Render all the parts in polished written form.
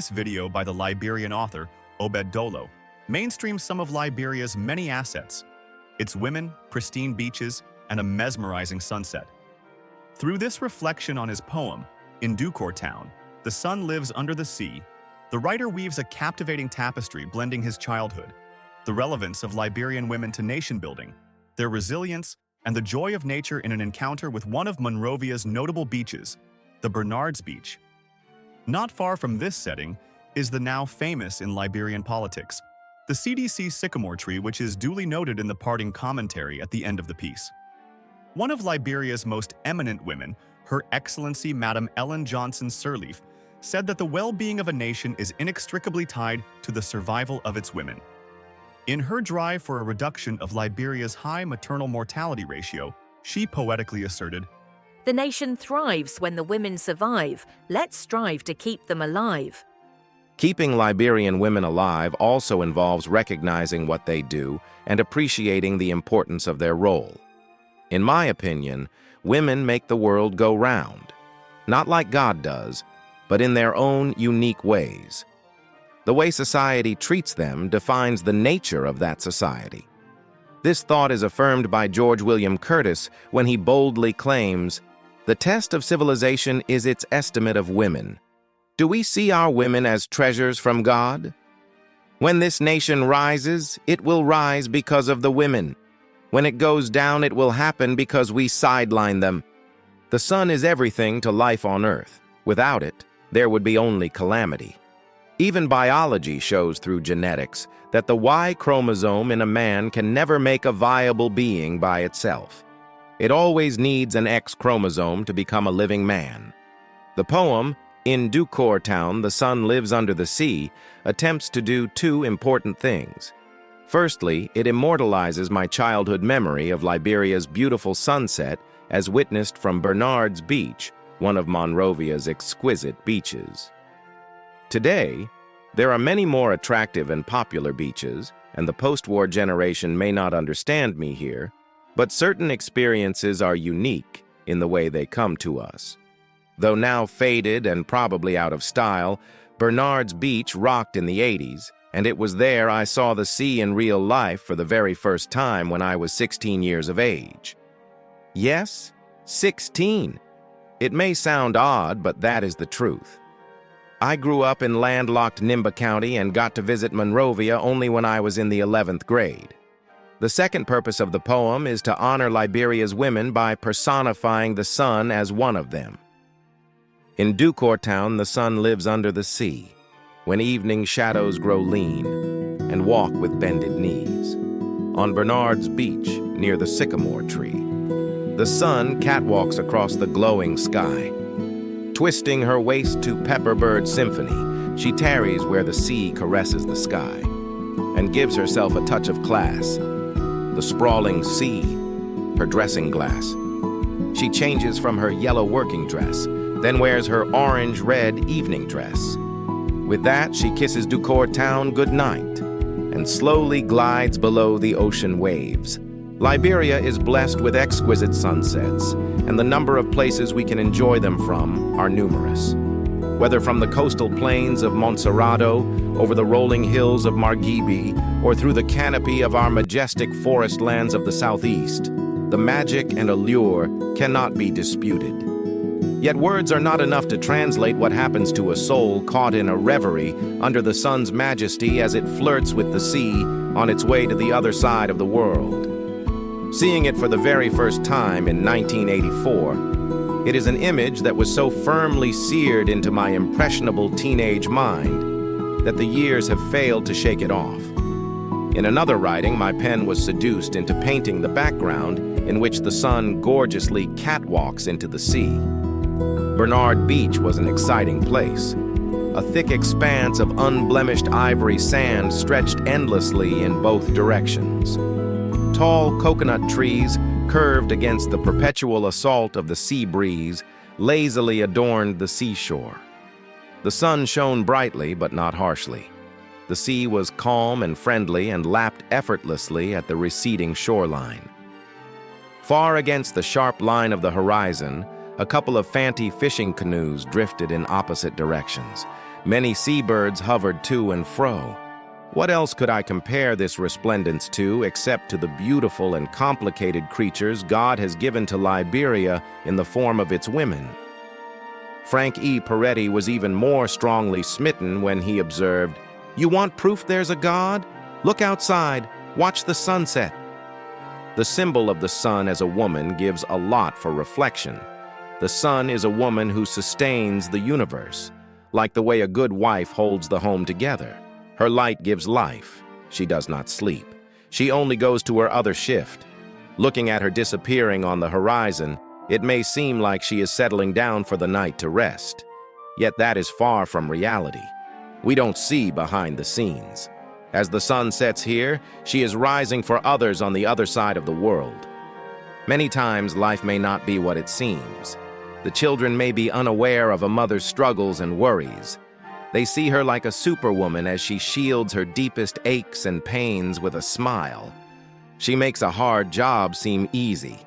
This video by the Liberian author, Obed Dolo, mainstreams some of Liberia's many assets, its women, pristine beaches, and a mesmerizing sunset. Through this reflection on his poem, In Ducor Town, The Sun Lives Under the Sea, the writer weaves a captivating tapestry blending his childhood, the relevance of Liberian women to nation-building, their resilience, and the joy of nature in an encounter with one of Monrovia's notable beaches, the Bernard's Beach. Not far from this setting is the now famous in Liberian politics, the CDC sycamore tree, which is duly noted in the parting commentary at the end of the piece. One of Liberia's most eminent women, Her Excellency Madam Ellen Johnson Sirleaf, said that the well-being of a nation is inextricably tied to the survival of its women. In her drive for a reduction of Liberia's high maternal mortality ratio, she poetically asserted, "The nation thrives when the women survive. Let's strive to keep them alive." Keeping Liberian women alive also involves recognizing what they do and appreciating the importance of their role. In my opinion, women make the world go round, not like God does, but in their own unique ways. The way society treats them defines the nature of that society. This thought is affirmed by George William Curtis when he boldly claims, "The test of civilization is its estimate of women. Do we see our women as treasures from God? When this nation rises, it will rise because of the women. When it goes down, it will happen because we sideline them. The sun is everything to life on Earth. Without it, there would be only calamity." Even biology shows through genetics that the Y chromosome in a man can never make a viable being by itself. It always needs an X chromosome to become a living man. The poem, In Ducor Town, The Sun Lives Under the Sea, attempts to do two important things. Firstly, it immortalizes my childhood memory of Liberia's beautiful sunset as witnessed from Bernard's Beach, one of Monrovia's exquisite beaches. Today, there are many more attractive and popular beaches, and the post-war generation may not understand me here, but certain experiences are unique in the way they come to us. Though now faded and probably out of style, Bernard's Beach rocked in the 80s, and it was there I saw the sea in real life for the very first time when I was 16 years of age. Yes, 16. It may sound odd, but that is the truth. I grew up in landlocked Nimba County and got to visit Monrovia only when I was in the 11th grade. The second purpose of the poem is to honor Liberia's women by personifying the sun as one of them. In Ducor Town, the sun lives under the sea, when evening shadows grow lean and walk with bended knees. On Bernard's Beach, near the sycamore tree, the sun catwalks across the glowing sky. Twisting her waist to Pepperbird Symphony, she tarries where the sea caresses the sky and gives herself a touch of class. The sprawling sea, her dressing glass. She changes from her yellow working dress, then wears her orange-red evening dress. With that, she kisses Ducor Town goodnight and slowly glides below the ocean waves. Liberia is blessed with exquisite sunsets, and the number of places we can enjoy them from are numerous. Whether from the coastal plains of Montserrado, over the rolling hills of Margibi, or through the canopy of our majestic forest lands of the southeast, the magic and allure cannot be disputed. Yet words are not enough to translate what happens to a soul caught in a reverie under the sun's majesty as it flirts with the sea on its way to the other side of the world. Seeing it for the very first time in 1984, it is an image that was so firmly seared into my impressionable teenage mind that the years have failed to shake it off. In another writing, my pen was seduced into painting the background in which the sun gorgeously catwalks into the sea. Bernard Beach was an exciting place. A thick expanse of unblemished ivory sand stretched endlessly in both directions. Tall coconut trees, curved against the perpetual assault of the sea breeze, lazily adorned the seashore. The sun shone brightly but not harshly. The sea was calm and friendly and lapped effortlessly at the receding shoreline. Far against the sharp line of the horizon, a couple of fanty fishing canoes drifted in opposite directions, Many seabirds hovered to and fro. What else could I compare this resplendence to except to the beautiful and complicated creatures God has given to Liberia in the form of its women? Frank E. Peretti was even more strongly smitten when he observed, "You want proof there's a God? Look outside, watch the sunset." The symbol of the sun as a woman gives a lot for reflection. The sun is a woman who sustains the universe, like the way a good wife holds the home together. Her light gives life. She does not sleep. She only goes to her other shift. Looking at her disappearing on the horizon, it may seem like she is settling down for the night to rest. Yet that is far from reality. We don't see behind the scenes. As the sun sets here, she is rising for others on the other side of the world. Many times, life may not be what it seems. The children may be unaware of a mother's struggles and worries. They see her like a superwoman as she shields her deepest aches and pains with a smile. She makes a hard job seem easy.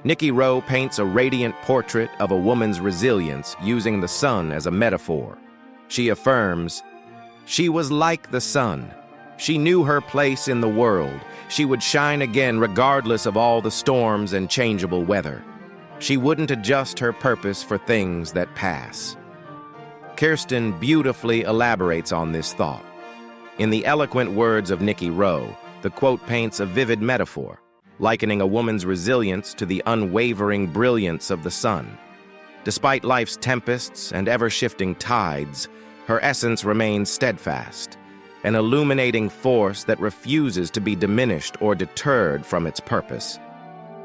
Nikki Rowe paints a radiant portrait of a woman's resilience using the sun as a metaphor. She affirms, "She was like the sun. She knew her place in the world. She would shine again regardless of all the storms and changeable weather. She wouldn't adjust her purpose for things that pass." Kirsten beautifully elaborates on this thought. In the eloquent words of Nikki Rowe, the quote paints a vivid metaphor, likening a woman's resilience to the unwavering brilliance of the sun. Despite life's tempests and ever-shifting tides, her essence remains steadfast, an illuminating force that refuses to be diminished or deterred from its purpose.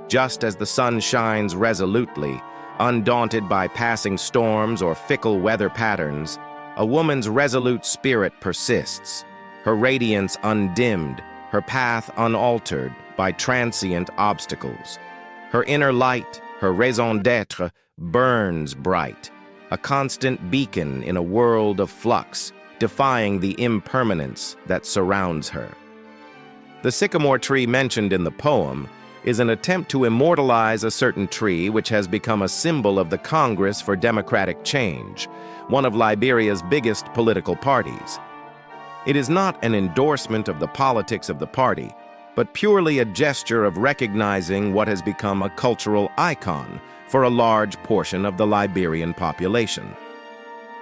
Just as the sun shines resolutely, undaunted by passing storms or fickle weather patterns, a woman's resolute spirit persists, her radiance undimmed, her path unaltered by transient obstacles. Her inner light, her raison d'être, burns bright, a constant beacon in a world of flux, defying the impermanence that surrounds her. The sycamore tree mentioned in the poem is an attempt to immortalize a certain tree which has become a symbol of the Congress for Democratic Change, one of Liberia's biggest political parties. It is not an endorsement of the politics of the party, but purely a gesture of recognizing what has become a cultural icon for a large portion of the Liberian population.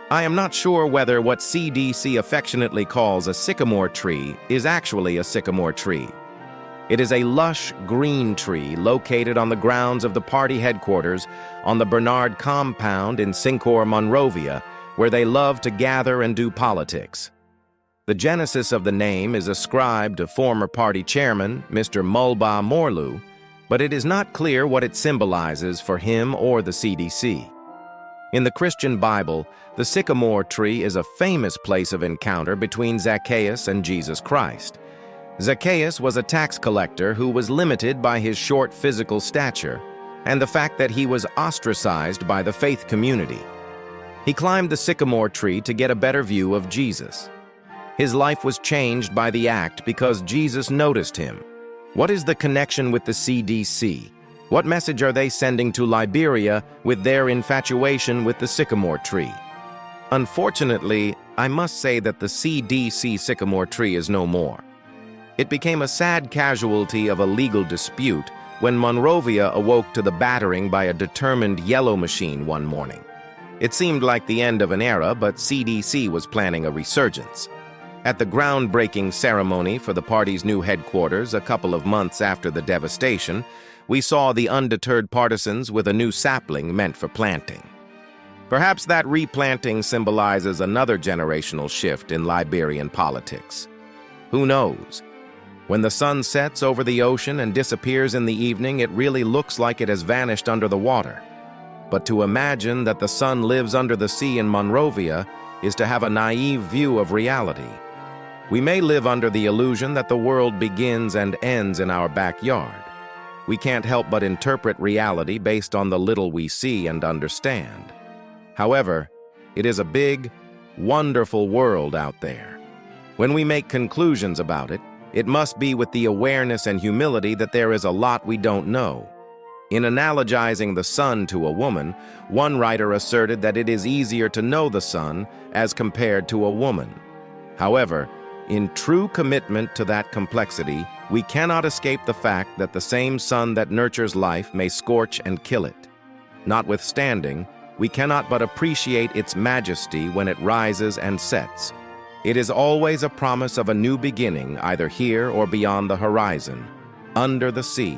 I am not sure whether what CDC affectionately calls a sycamore tree is actually a sycamore tree. It is a lush green tree located on the grounds of the party headquarters on the Bernard compound in Sincor, Monrovia, where they love to gather and do politics. The genesis of the name is ascribed to former party chairman, Mr. Mulba Morlu, but it is not clear what it symbolizes for him or the CDC. In the Christian Bible, the sycamore tree is a famous place of encounter between Zacchaeus and Jesus Christ. Zacchaeus was a tax collector who was limited by his short physical stature and the fact that he was ostracized by the faith community. He climbed the sycamore tree to get a better view of Jesus. His life was changed by the act because Jesus noticed him. What is the connection with the CDC? What message are they sending to Liberia with their infatuation with the sycamore tree? Unfortunately, I must say that the CDC sycamore tree is no more. It became a sad casualty of a legal dispute when Monrovia awoke to the battering by a determined yellow machine one morning. It seemed like the end of an era, but CDC was planning a resurgence. At the groundbreaking ceremony for the party's new headquarters a couple of months after the devastation, we saw the undeterred partisans with a new sapling meant for planting. Perhaps that replanting symbolizes another generational shift in Liberian politics. Who knows? When the sun sets over the ocean and disappears in the evening, it really looks like it has vanished under the water. But to imagine that the sun lives under the sea in Monrovia is to have a naive view of reality. We may live under the illusion that the world begins and ends in our backyard. We can't help but interpret reality based on the little we see and understand. However, it is a big, wonderful world out there. When we make conclusions about it, it must be with the awareness and humility that there is a lot we don't know. In analogizing the sun to a woman, one writer asserted that it is easier to know the sun as compared to a woman. However, in true commitment to that complexity, we cannot escape the fact that the same sun that nurtures life may scorch and kill it. Notwithstanding, we cannot but appreciate its majesty when it rises and sets. It is always a promise of a new beginning, either here or beyond the horizon, under the sea.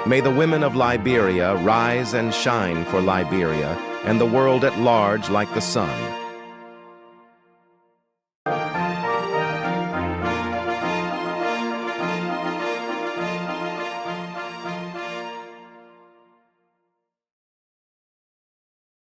May the women of Liberia rise and shine for Liberia and the world at large like the sun.